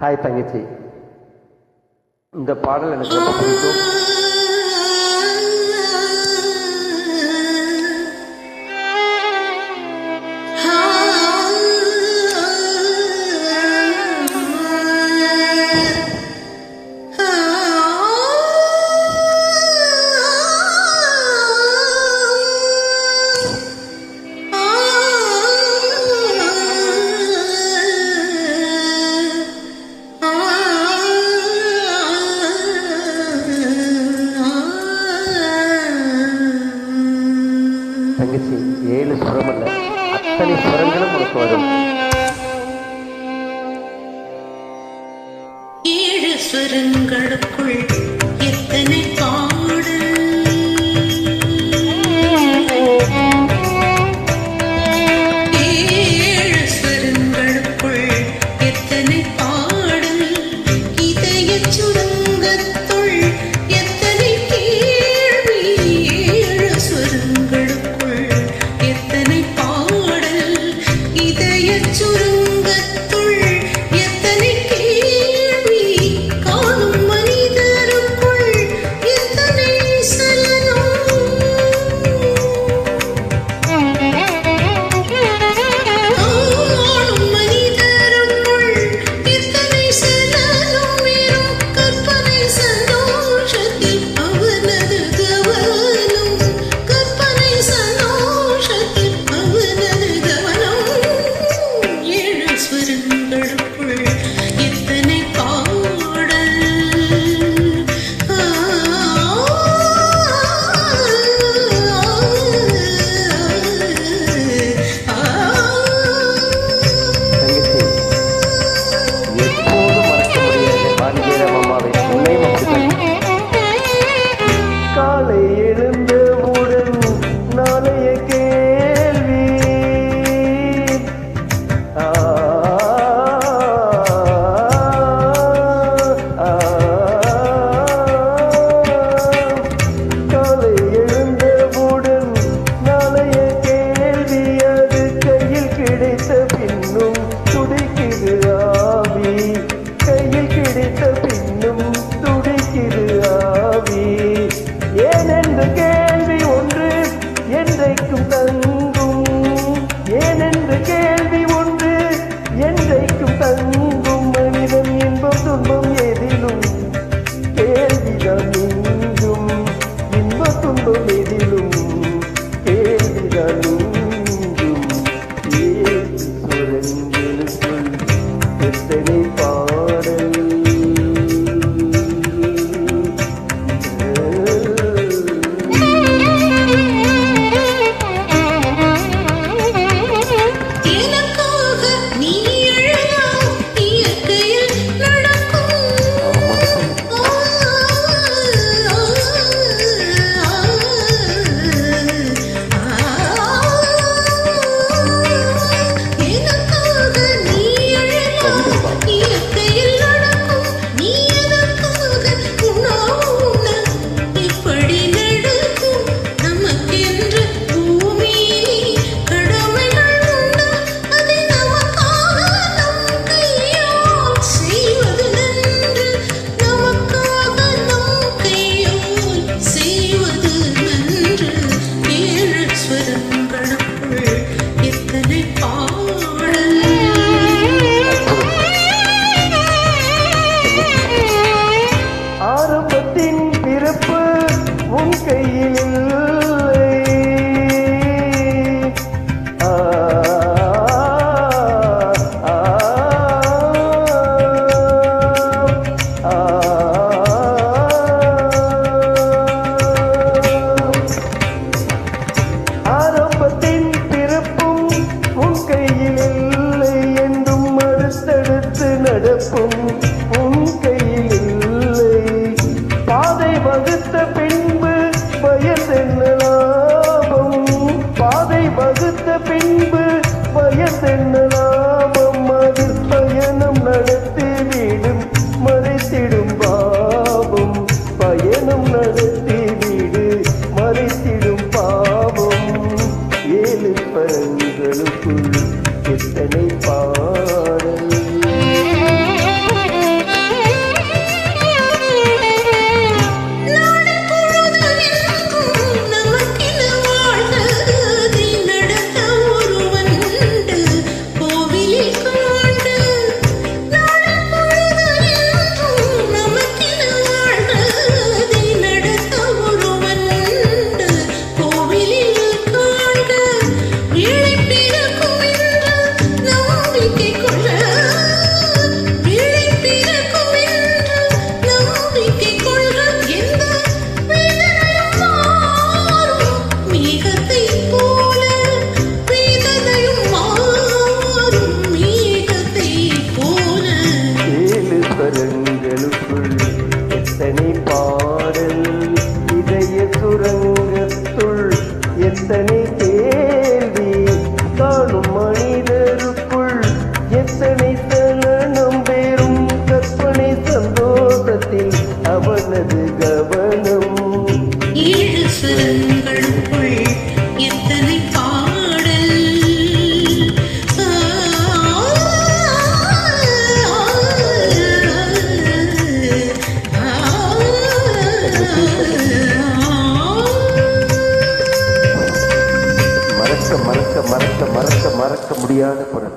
Hi தங்கச்சி, இந்த பாடல் எனக்கு ரொம்ப பிடிக்கும். தங்கச்சி, 7 சுரம் அல்ல, அத்தனை சுரங்களும் உனக்கு வரும். 7 சுரங்களுக்குள் எத்தனை பாடல், 7 சுரங்களுக்குள் எத்தனை பாடல், இதய சுரங்கத்துள் எத்தனை கேள்வி, 7 சுரங்களுக்குள் எத்தனை பாடல், இதய சுரங்கத்துள் எத்தனை கேள்வி, காணும் மனிதருக்குள் எத்தனை சலனம், காணும் மனிதருக்குள் எத்தனை சலனம், வெறும் கற்பனை சந்தோஷத்தில் அவனது கவனம், கற்பனை சந்தோஷத்தில் அவனது கவனம், 7 சுரங்களுக்குள் எத்தனை பாடல். தங்கச்சி, எப்போதும் மறக்க முடியாது பாண்டியராம் அம்மாவை. உன்னையும் அப்படித்தான். காலை எழுந்தவுடன் நாளைய கேள்வி, ஆ, ஆ, காலை எழுந்தவுடன் நாளைய கேள்வி, அது கையில் கிடைத்த பின்னும் துடிக்குது ஆவி, கையில் கிடைத்த பின்னும் துடிக்குது ஆவி, ஏனென்று கேள்வி ஒன்று என்றைக்கும் தங்கும், ஏனென்று கேள்வி ஒன்று என்றைக்கும் தங்கும், மனிதன் இன்பம் துன்பம் எதிலும் கேள்விதான் நீங்கும், இன்ப துன்பம் எதிலும் கேள்விதான் நீங்கும், 7 சுரங்களுக்குள் எத்தனை பாடல். எனக்காக நீ அழலாம், இயற்கையில் நடக்கும், எனக்காக நீ அழலாம், இயற்கையில் நடக்கும், நீ எனக்காக உண்ண இப்படி நடக்கும், நமக்கென்று பூமியில் கடமைகள் உண்டு, அதை நமக்காக நம் கையால் செய்வது நன்று, நமக்காக நம் கையால் செய்வது நன்று, 7 சுரங்களுக்குள் எத்தனை பாடல். ஆரம்பத்தின் பிறப்பு உன் கையில் இல்லை, ஆ, ஆ, ஆ, ஆரம்பத்தின் பிறப்பும் உன் கையில் இல்லை என்றும் அடுத்தடுத்து நடப்பும் உன் கையில் இல்லை, பாதை வகுத்த பின்பு வயதென்ன லாபம், பாதை வகுத்த பின்பு வயதென்ன லாபம், அதில் பயணம் நடத்தி வீடும் மறைத்திடும் பாவம், பயணம் நடத்தி வீடு மறைத்திடும் பாவம், 7 பரங்களுக்குள் எத்தனை பாடல். கண்களுக்குள் எத்தனை பாடல் மறக்க மறக்க மறக்க மறக்க மறக்க முடியாத குரல்.